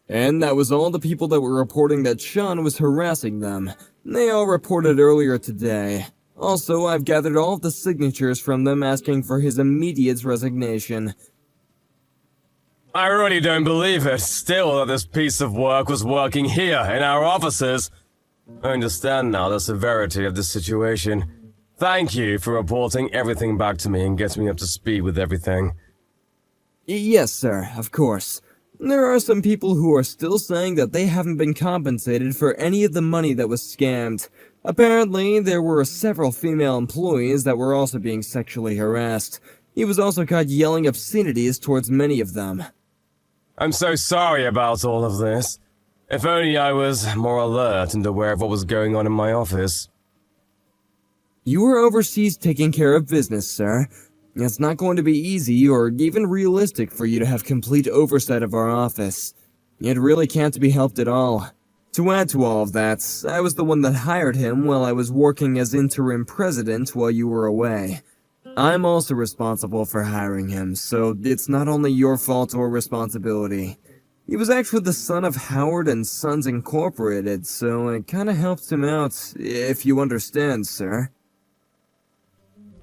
And that was all the people that were reporting that Sean was harassing them. They all reported earlier today. Also, I've gathered all of the signatures from them asking for his immediate resignation. I really don't believe it, still, that this piece of work was working here, in our offices. I understand now the severity of the situation. Thank you for reporting everything back to me and getting me up to speed with everything. Yes, sir, of course. There are some people who are still saying that they haven't been compensated for any of the money that was scammed. Apparently, there were several female employees that were also being sexually harassed. He was also caught yelling obscenities towards many of them. I'm so sorry about all of this. If only I was more alert and aware of what was going on in my office. You were overseas taking care of business, sir. It's not going to be easy or even realistic for you to have complete oversight of our office. It really can't be helped at all. To add to all of that, I was the one that hired him while I was working as interim president while you were away. I'm also responsible for hiring him, so it's not only your fault or responsibility. He was actually the son of Howard and Sons Incorporated, so it kinda helped him out, if you understand, sir.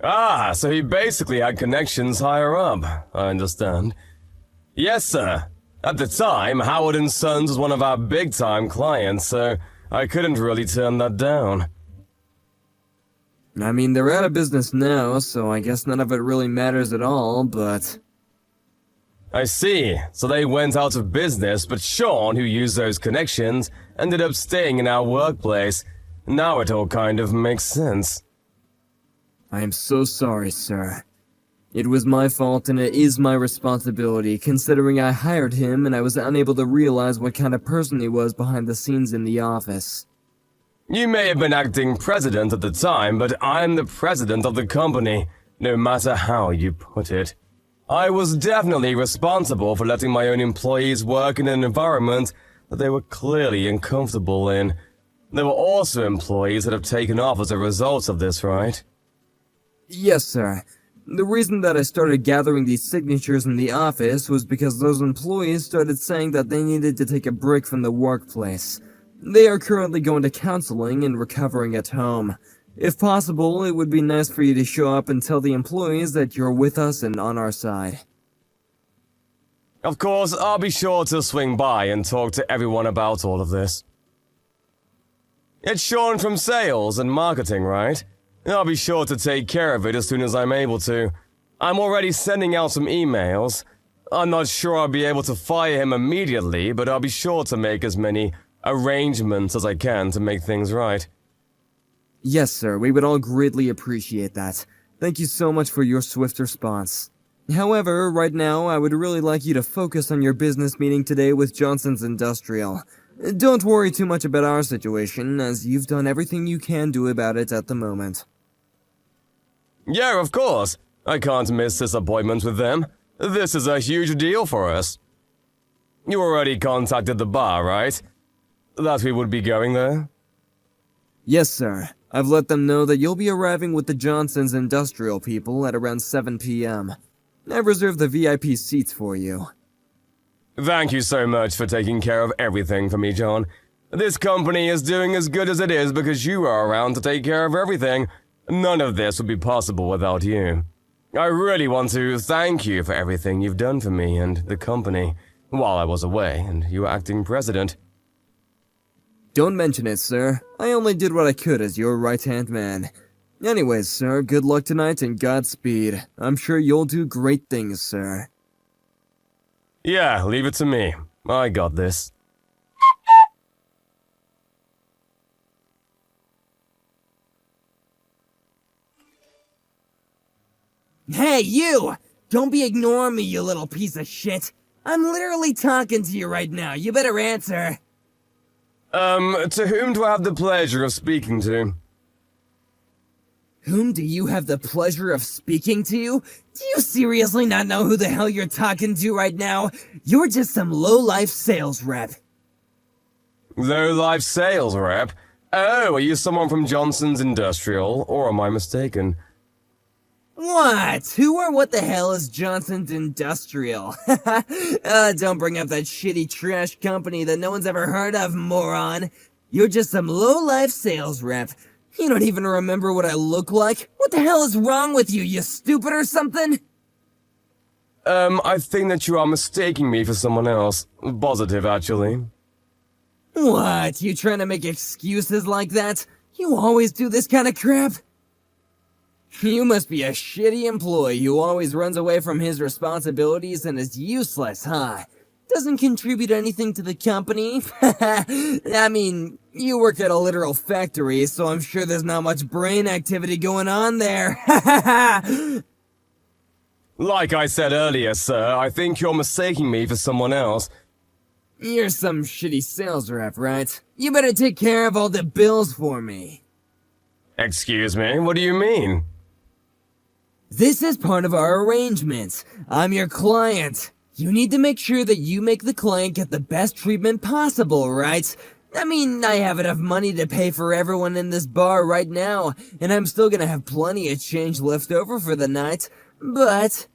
Ah, so he basically had connections higher up. I understand. Yes, sir. At the time, Howard and Sons was one of our big-time clients, so I couldn't really turn that down. I mean, they're out of business now, so I guess none of it really matters at all, but... I see. So they went out of business, but Sean, who used those connections, ended up staying in our workplace. Now it all kind of makes sense. I am so sorry, sir. It was my fault and it is my responsibility, considering I hired him and I was unable to realize what kind of person he was behind the scenes in the office. You may have been acting president at the time, but I'm the president of the company, no matter how you put it. I was definitely responsible for letting my own employees work in an environment that they were clearly uncomfortable in. There were also employees that have taken off as a result of this, right? Yes, sir. The reason that I started gathering these signatures in the office was because those employees started saying that they needed to take a break from the workplace. They are currently going to counseling and recovering at home. If possible, it would be nice for you to show up and tell the employees that you're with us and on our side. Of course, I'll be sure to swing by and talk to everyone about all of this. It's Sean from sales and marketing, right? I'll be sure to take care of it as soon as I'm able to. I'm already sending out some emails. I'm not sure I'll be able to fire him immediately, but I'll be sure to make as many arrangements as I can to make things right. Yes, sir, we would all greatly appreciate that. Thank you so much for your swift response. However, right now, I would really like you to focus on your business meeting today with Johnson's Industrial. Don't worry too much about our situation, as you've done everything you can do about it at the moment. Yeah, of course. I can't miss this appointment with them. This is a huge deal for us. You already contacted the bar, right? That we would be going there? Yes, sir. I've let them know that you'll be arriving with the Johnson's Industrial people at around 7 p.m. I've reserved the VIP seats for you. Thank you so much for taking care of everything for me, John. This company is doing as good as it is because you are around to take care of everything. None of this would be possible without you. I really want to thank you for everything you've done for me and the company while I was away and you were acting president. Don't mention it, sir. I only did what I could as your right-hand man. Anyways, sir, good luck tonight and Godspeed. I'm sure you'll do great things, sir. Yeah, leave it to me. I got this. Hey, you! Don't be ignoring me, you little piece of shit! I'm literally talking to you right now. You better answer. To whom do I have the pleasure of speaking to? Whom do you have the pleasure of speaking to? Do you seriously not know who the hell you're talking to right now? You're just some low-life sales rep. Low-life sales rep? Oh, are you someone from Johnson's Industrial, or am I mistaken? What? Who or what the hell is Johnson's Industrial? Don't bring up that shitty trash company that no one's ever heard of, moron. You're just some low-life sales rep. You don't even remember what I look like? What the hell is wrong with you, you stupid or something? I think that you are mistaking me for someone else. Positive, actually. What? You trying to make excuses like that? You always do this kind of crap? You must be a shitty employee who always runs away from his responsibilities and is useless, huh? Doesn't contribute anything to the company? I mean, you work at a literal factory, so I'm sure there's not much brain activity going on there. Like I said earlier, sir, I think you're mistaking me for someone else. You're some shitty sales rep, right? You better take care of all the bills for me. Excuse me, what do you mean? This is part of our arrangement. I'm your client. You need to make sure that you make the client get the best treatment possible, right? I mean, I have enough money to pay for everyone in this bar right now, and I'm still gonna have plenty of change left over for the night, but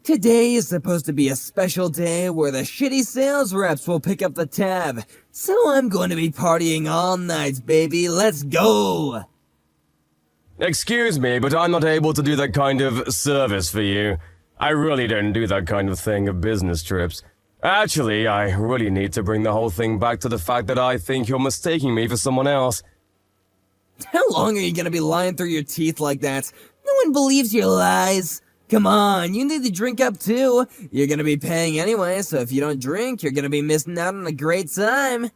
today is supposed to be a special day where the shitty sales reps will pick up the tab, so I'm going to be partying all night, baby. Let's go! Excuse me, but I'm not able to do that kind of service for you. I really don't do that kind of thing of business trips. Actually, I really need to bring the whole thing back to the fact that I think you're mistaking me for someone else. How long are you gonna be lying through your teeth like that? No one believes your lies. Come on, you need to drink up too. You're gonna be paying anyway, so if you don't drink, you're gonna be missing out on a great time.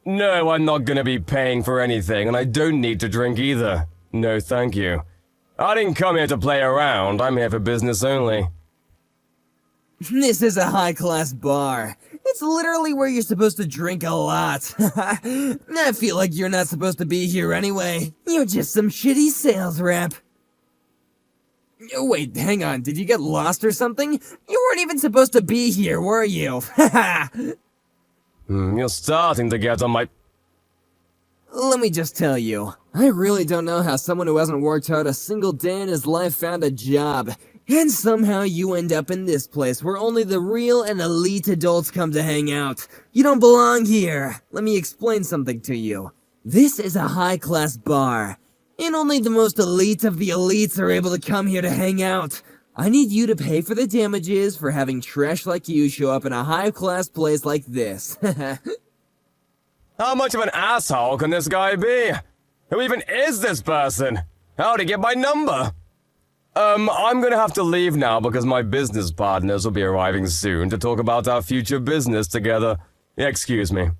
No, I'm not gonna be paying for anything, and I don't need to drink either. No, thank you. I didn't come here to play around, I'm here for business only. This is a high-class bar. It's literally where you're supposed to drink a lot. I feel like you're not supposed to be here anyway. You're just some shitty sales rep. Wait, hang on, did you get lost or something? You weren't even supposed to be here, were you? You're starting to get on my... Let me just tell you, I really don't know how someone who hasn't worked hard a single day in his life found a job. And somehow you end up in this place where only the real and elite adults come to hang out. You don't belong here. Let me explain something to you. This is a high-class bar, and only the most elite of the elites are able to come here to hang out. I need you to pay for the damages for having trash like you show up in a high-class place like this. How much of an asshole can this guy be? Who even is this person? How'd he get my number? I'm gonna have to leave now because my business partners will be arriving soon to talk about our future business together. Excuse me.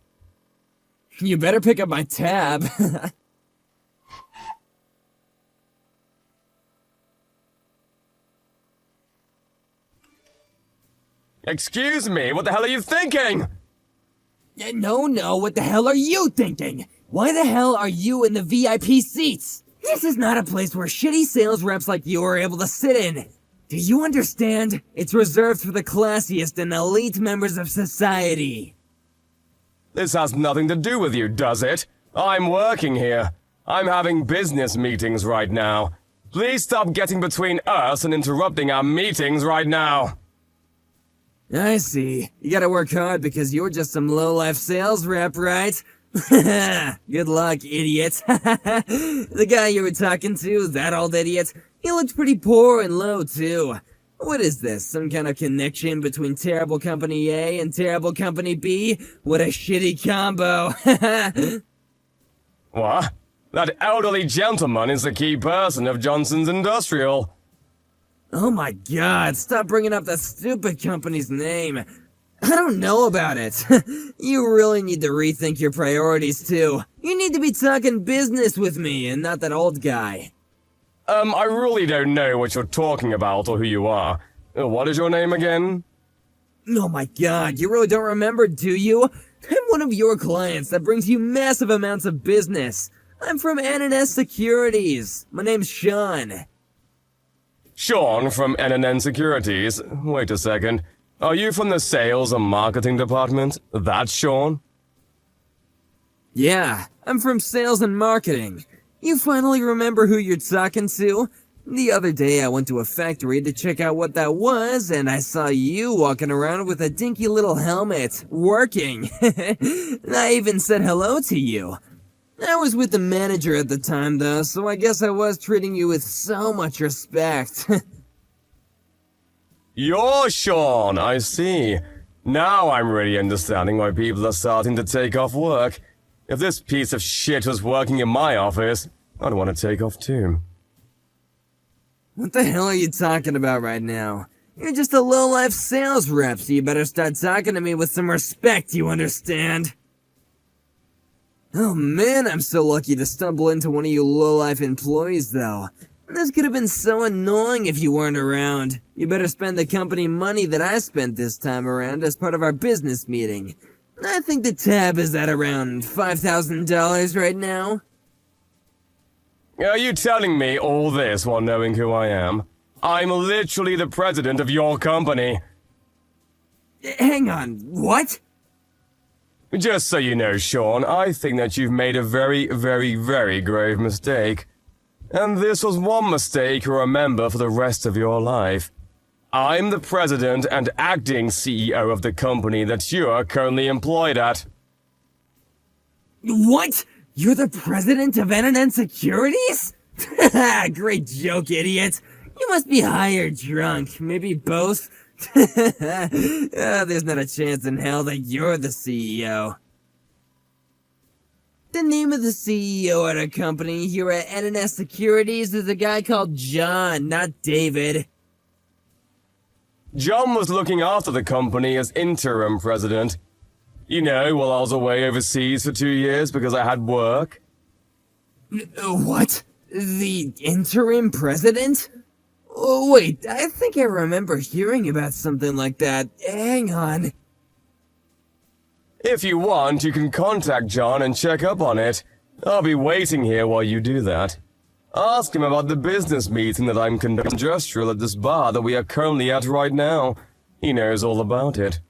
You better pick up my tab. Excuse me, what the hell are you thinking? No, what the hell are you thinking? Why the hell are you in the VIP seats? This is not a place where shitty sales reps like you are able to sit in. Do you understand? It's reserved for the classiest and elite members of society. This has nothing to do with you, does it? I'm working here. I'm having business meetings right now. Please stop getting between us and interrupting our meetings right now. I see. You gotta work hard because you're just some low-life sales rep, right? Good luck, idiot. The guy you were talking to, that old idiot, he looked pretty poor and low, too. What is this, some kind of connection between Terrible Company A and Terrible Company B? What a shitty combo. What? That elderly gentleman is the key person of Johnson's Industrial. Oh my god, stop bringing up that stupid company's name. I don't know about it. You really need to rethink your priorities too. You need to be talking business with me and not that old guy. I really don't know what you're talking about or who you are. What is your name again? Oh my god, you really don't remember, do you? I'm one of your clients that brings you massive amounts of business. I'm from NNS Securities. My name's Sean. Sean from NNN Securities. Wait a second. Are you from the sales and marketing department? That's Sean? Yeah, I'm from sales and marketing. You finally remember who you're talking to? The other day I went to a factory to check out what that was, and I saw you walking around with a dinky little helmet, working. I even said hello to you. I was with the manager at the time though, so I guess I was treating you with so much respect. You're Sean, I see. Now I'm really understanding why people are starting to take off work. If this piece of shit was working in my office, I'd want to take off too. What the hell are you talking about right now? You're just a low-life sales rep, so you better start talking to me with some respect, you understand? Oh man, I'm so lucky to stumble into one of you low-life employees though. This could have been so annoying if you weren't around. You better spend the company money that I spent this time around as part of our business meeting. I think the tab is at around $5,000 right now. Are you telling me all this while knowing who I am? I'm literally the president of your company. Hang on, what? Just so you know, Sean, I think that you've made a very, very, very grave mistake. And this was one mistake you'll remember for the rest of your life. I'm the president and acting CEO of the company that you're currently employed at. What? You're the president of NNN Securities? Great joke, idiot. You must be high or drunk, maybe both. There's not a chance in hell that you're the CEO. The name of the CEO at our company here at NNS Securities is a guy called John, not David. John was looking after the company as interim president. You know, while I was away overseas for 2 years because I had work. What? The interim president? Oh, wait, I think I remember hearing about something like that. Hang on. If you want, you can contact John and check up on it. I'll be waiting here while you do that. Ask him about the business meeting that I'm conducting industrial at this bar that we are currently at right now. He knows all about it.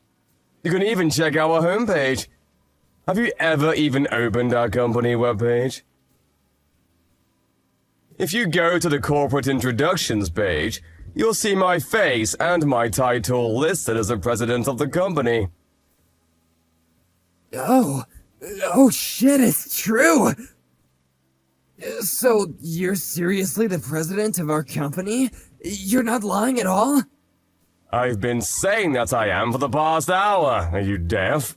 You can even check our homepage. Have you ever even opened our company webpage? If you go to the corporate introductions page, you'll see my face and my title listed as the president of the company. Oh shit, it's true! So, you're seriously the president of our company? You're not lying at all? I've been saying that I am for the past hour. Are you deaf?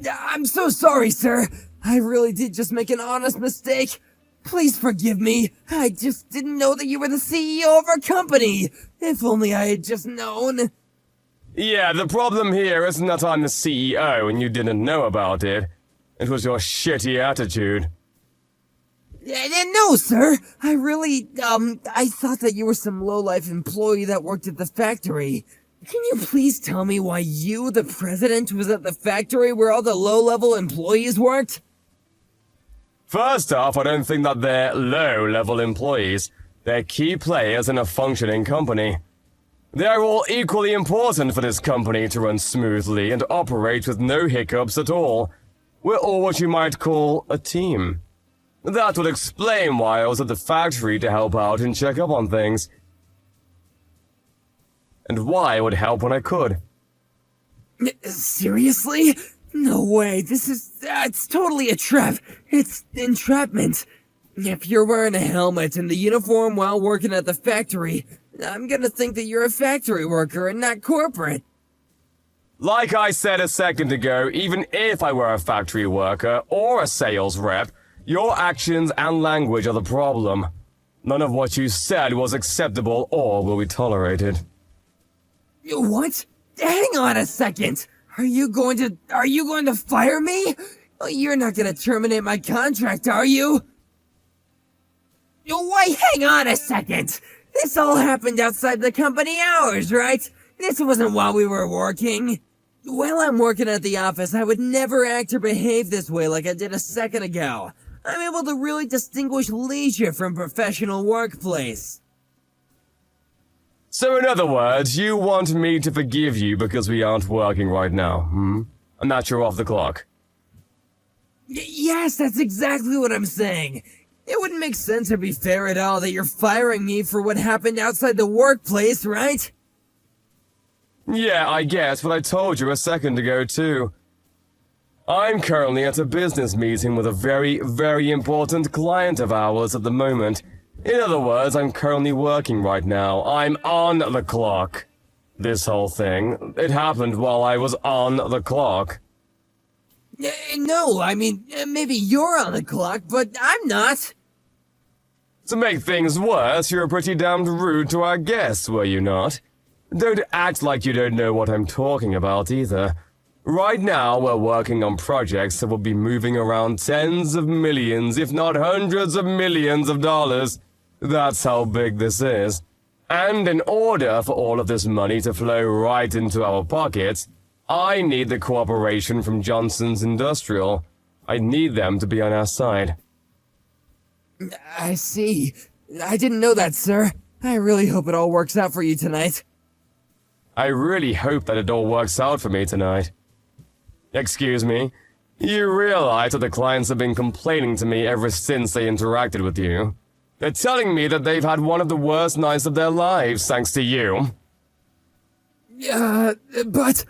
I'm so sorry, sir. I really did just make an honest mistake. Please forgive me. I just didn't know that you were the CEO of our company. If only I had just known. Yeah, the problem here isn't that I'm the CEO and you didn't know about it. It was your shitty attitude. No, sir. I really, I thought that you were some low-life employee that worked at the factory. Can you please tell me why you, the president, was at the factory where all the low-level employees worked? First off, I don't think that they're low-level employees. They're key players in a functioning company. They're all equally important for this company to run smoothly and operate with no hiccups at all. We're all what you might call a team. That would explain why I was at the factory to help out and check up on things. And why I would help when I could. Seriously? No way, it's totally a trap. It's entrapment. If you're wearing a helmet and the uniform while working at the factory, I'm gonna think that you're a factory worker and not corporate. Like I said a second ago, even if I were a factory worker or a sales rep, your actions and language are the problem. None of what you said was acceptable or will be tolerated. What? Hang on a second. Are you going to fire me? You're not gonna terminate my contract, are you? Wait, hang on a second. This all happened outside the company hours, right? This wasn't while we were working. While I'm working at the office, I would never act or behave this way like I did a second ago. I'm able to really distinguish leisure from professional workplace. So in other words, you want me to forgive you because we aren't working right now, And that you're off the clock. Yes, that's exactly what I'm saying. It wouldn't make sense or be fair at all that you're firing me for what happened outside the workplace, right? Yeah, I guess what I told you a second ago, too. I'm currently at a business meeting with a very, very important client of ours at the moment. In other words, I'm currently working right now. I'm on the clock. This whole thing, it happened while I was on the clock. No, I mean, maybe you're on the clock, but I'm not. To make things worse, you were pretty damned rude to our guests, were you not? Don't act like you don't know what I'm talking about either. Right now, we're working on projects that will be moving around tens of millions, if not hundreds of millions of dollars. That's how big this is. And in order for all of this money to flow right into our pockets, I need the cooperation from Johnson's Industrial. I need them to be on our side. I see. I didn't know that, sir. I really hope it all works out for you tonight. I really hope that it all works out for me tonight. Excuse me? You realize that the clients have been complaining to me ever since they interacted with you. They're telling me that they've had one of the worst nights of their lives thanks to you. But...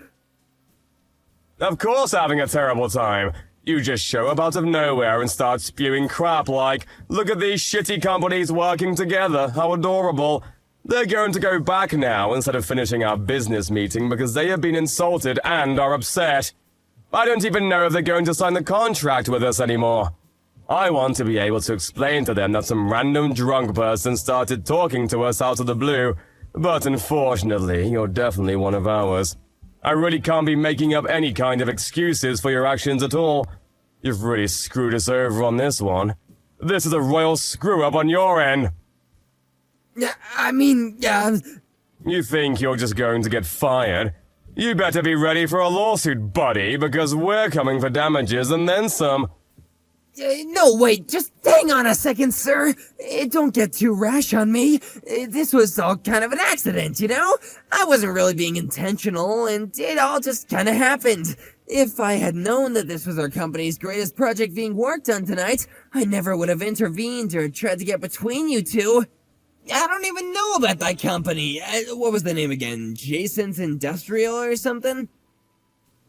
Of course having a terrible time. You just show up out of nowhere and start spewing crap like, look at these shitty companies working together, how adorable. They're going to go back now instead of finishing our business meeting because they have been insulted and are upset. I don't even know if they're going to sign the contract with us anymore. I want to be able to explain to them that some random drunk person started talking to us out of the blue, but unfortunately, you're definitely one of ours. I really can't be making up any kind of excuses for your actions at all. You've really screwed us over on this one. This is a royal screw-up on your end. I mean, You think you're just going to get fired? You better be ready for a lawsuit, buddy, because we're coming for damages and then some. No, wait, just hang on a second, sir. Don't get too rash on me. This was all kind of an accident, you know? I wasn't really being intentional, and it all just kind of happened. If I had known that this was our company's greatest project being worked on tonight, I never would have intervened or tried to get between you two. I don't even know about that company. What was the name again? Jason's Industrial or something?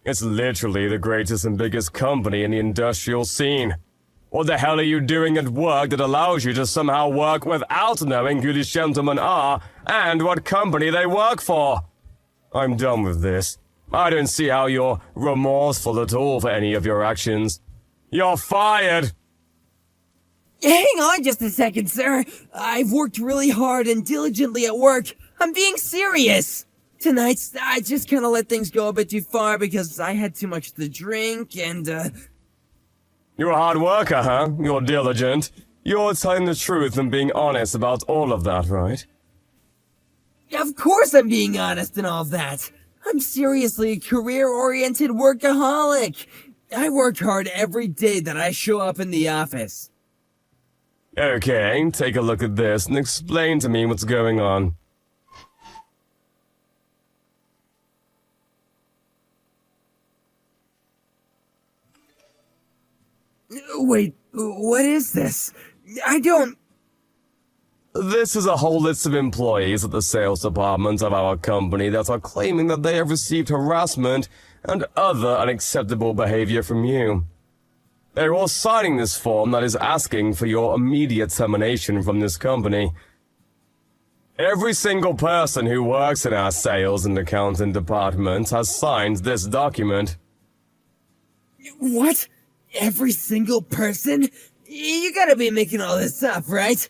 It's literally the greatest and biggest company in the industrial scene. What the hell are you doing at work that allows you to somehow work without knowing who these gentlemen are and what company they work for? I'm done with this. I don't see how you're remorseful at all for any of your actions. You're fired! Hang on just a second, sir. I've worked really hard and diligently at work. I'm being serious. Tonight, I just kind of let things go a bit too far because I had too much to drink and, You're a hard worker, huh? You're diligent. You're telling the truth and being honest about all of that, right? Of course I'm being honest and all that. I'm seriously a career-oriented workaholic. I work hard every day that I show up in the office. Okay, take a look at this and explain to me what's going on. Wait, what is this? I don't... This is a whole list of employees at the sales department of our company that are claiming that they have received harassment and other unacceptable behavior from you. They're all signing this form that is asking for your immediate termination from this company. Every single person who works in our sales and accounting department has signed this document. What? Every single person? You gotta be making all this up, right?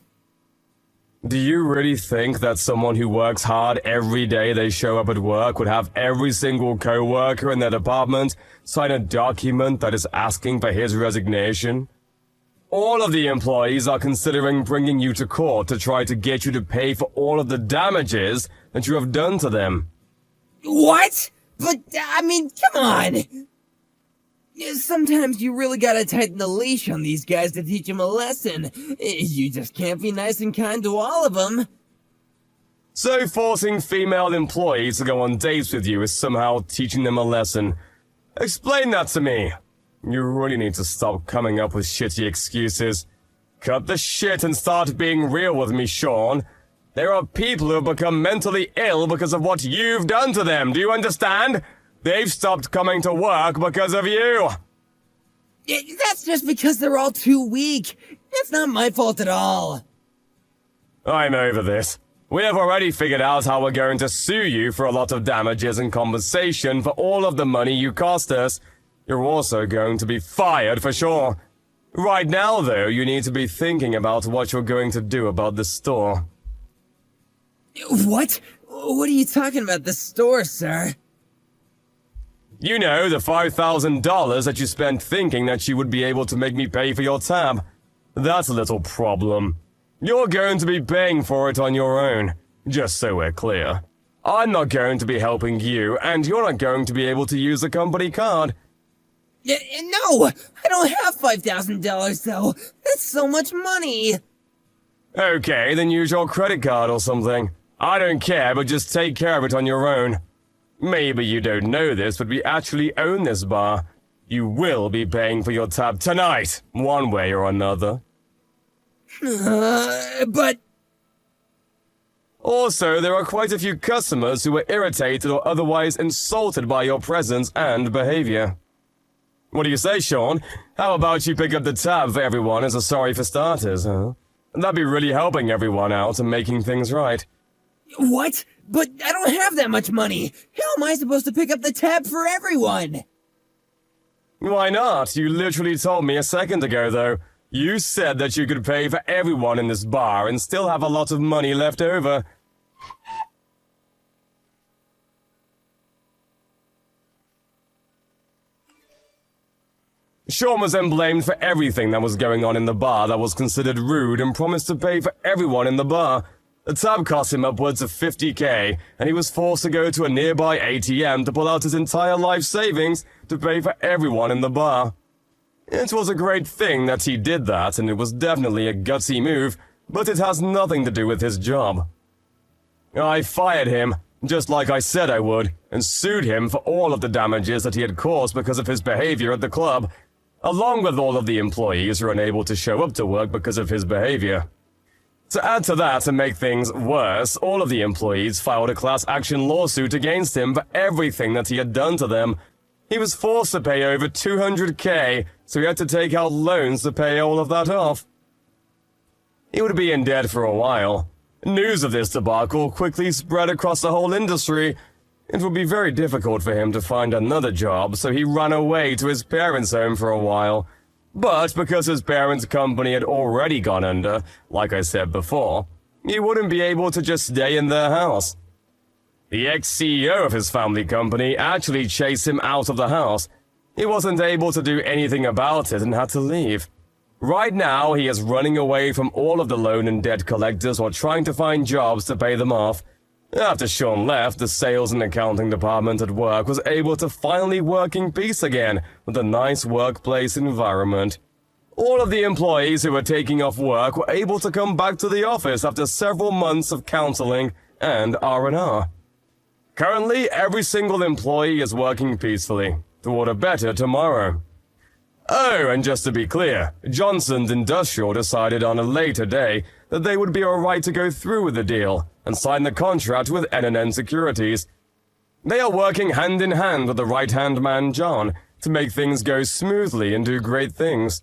Do you really think that someone who works hard every day they show up at work would have every single co-worker in their department sign a document that is asking for his resignation? All of the employees are considering bringing you to court to try to get you to pay for all of the damages that you have done to them. What? But, I mean, come on! Sometimes you really gotta tighten the leash on these guys to teach them a lesson. You just can't be nice and kind to all of them. So forcing female employees to go on dates with you is somehow teaching them a lesson. Explain that to me. You really need to stop coming up with shitty excuses. Cut the shit and start being real with me, Sean. There are people who have become mentally ill because of what you've done to them, do you understand? They've stopped coming to work because of you. That's just because they're all too weak. It's not my fault at all. I'm over this. We have already figured out how we're going to sue you for a lot of damages and compensation for all of the money you cost us. You're also going to be fired for sure. Right now, though, you need to be thinking about what you're going to do about the store. What? What are you talking about, the store, sir? You know, the $5,000 that you spent thinking that you would be able to make me pay for your tab. That's a little problem. You're going to be paying for it on your own, just so we're clear. I'm not going to be helping you, and you're not going to be able to use a company card. No! I don't have $5,000, though. That's so much money. Okay, then use your credit card or something. I don't care, but just take care of it on your own. Maybe you don't know this, but we actually own this bar. You will be paying for your tab tonight, one way or another. But... Also, there are quite a few customers who were irritated or otherwise insulted by your presence and behavior. What do you say, Sean? How about you pick up the tab for everyone as a sorry for starters, huh? That'd be really helping everyone out and making things right. What? But I don't have that much money. How am I supposed to pick up the tab for everyone? Why not? You literally told me a second ago, though. You said that you could pay for everyone in this bar and still have a lot of money left over. Sean was then blamed for everything that was going on in the bar that was considered rude and promised to pay for everyone in the bar. The tab cost him upwards of $50,000, and he was forced to go to a nearby ATM to pull out his entire life savings to pay for everyone in the bar. It was a great thing that he did that, and it was definitely a gutsy move, but it has nothing to do with his job. I fired him, just like I said I would, and sued him for all of the damages that he had caused because of his behavior at the club, along with all of the employees who were unable to show up to work because of his behavior. To add to that and make things worse, all of the employees filed a class action lawsuit against him for everything that he had done to them. He was forced to pay over $200,000, so he had to take out loans to pay all of that off. He would be in debt for a while. News of this debacle quickly spread across the whole industry. It would be very difficult for him to find another job, so he ran away to his parents' home for a while. But because his parents' company had already gone under, like I said before, he wouldn't be able to just stay in their house. The ex-CEO of his family company actually chased him out of the house. He wasn't able to do anything about it and had to leave. Right now, he is running away from all of the loan and debt collectors while trying to find jobs to pay them off. After Sean left, the sales and accounting department at work was able to finally work in peace again with a nice workplace environment. All of the employees who were taking off work were able to come back to the office after several months of counseling and R&R. Currently, every single employee is working peacefully toward a better tomorrow. Oh, and just to be clear, Johnson's Industrial decided on a later day that they would be alright to go through with the deal and sign the contract with NNN Securities. They are working hand in hand with the right-hand man, John, to make things go smoothly and do great things.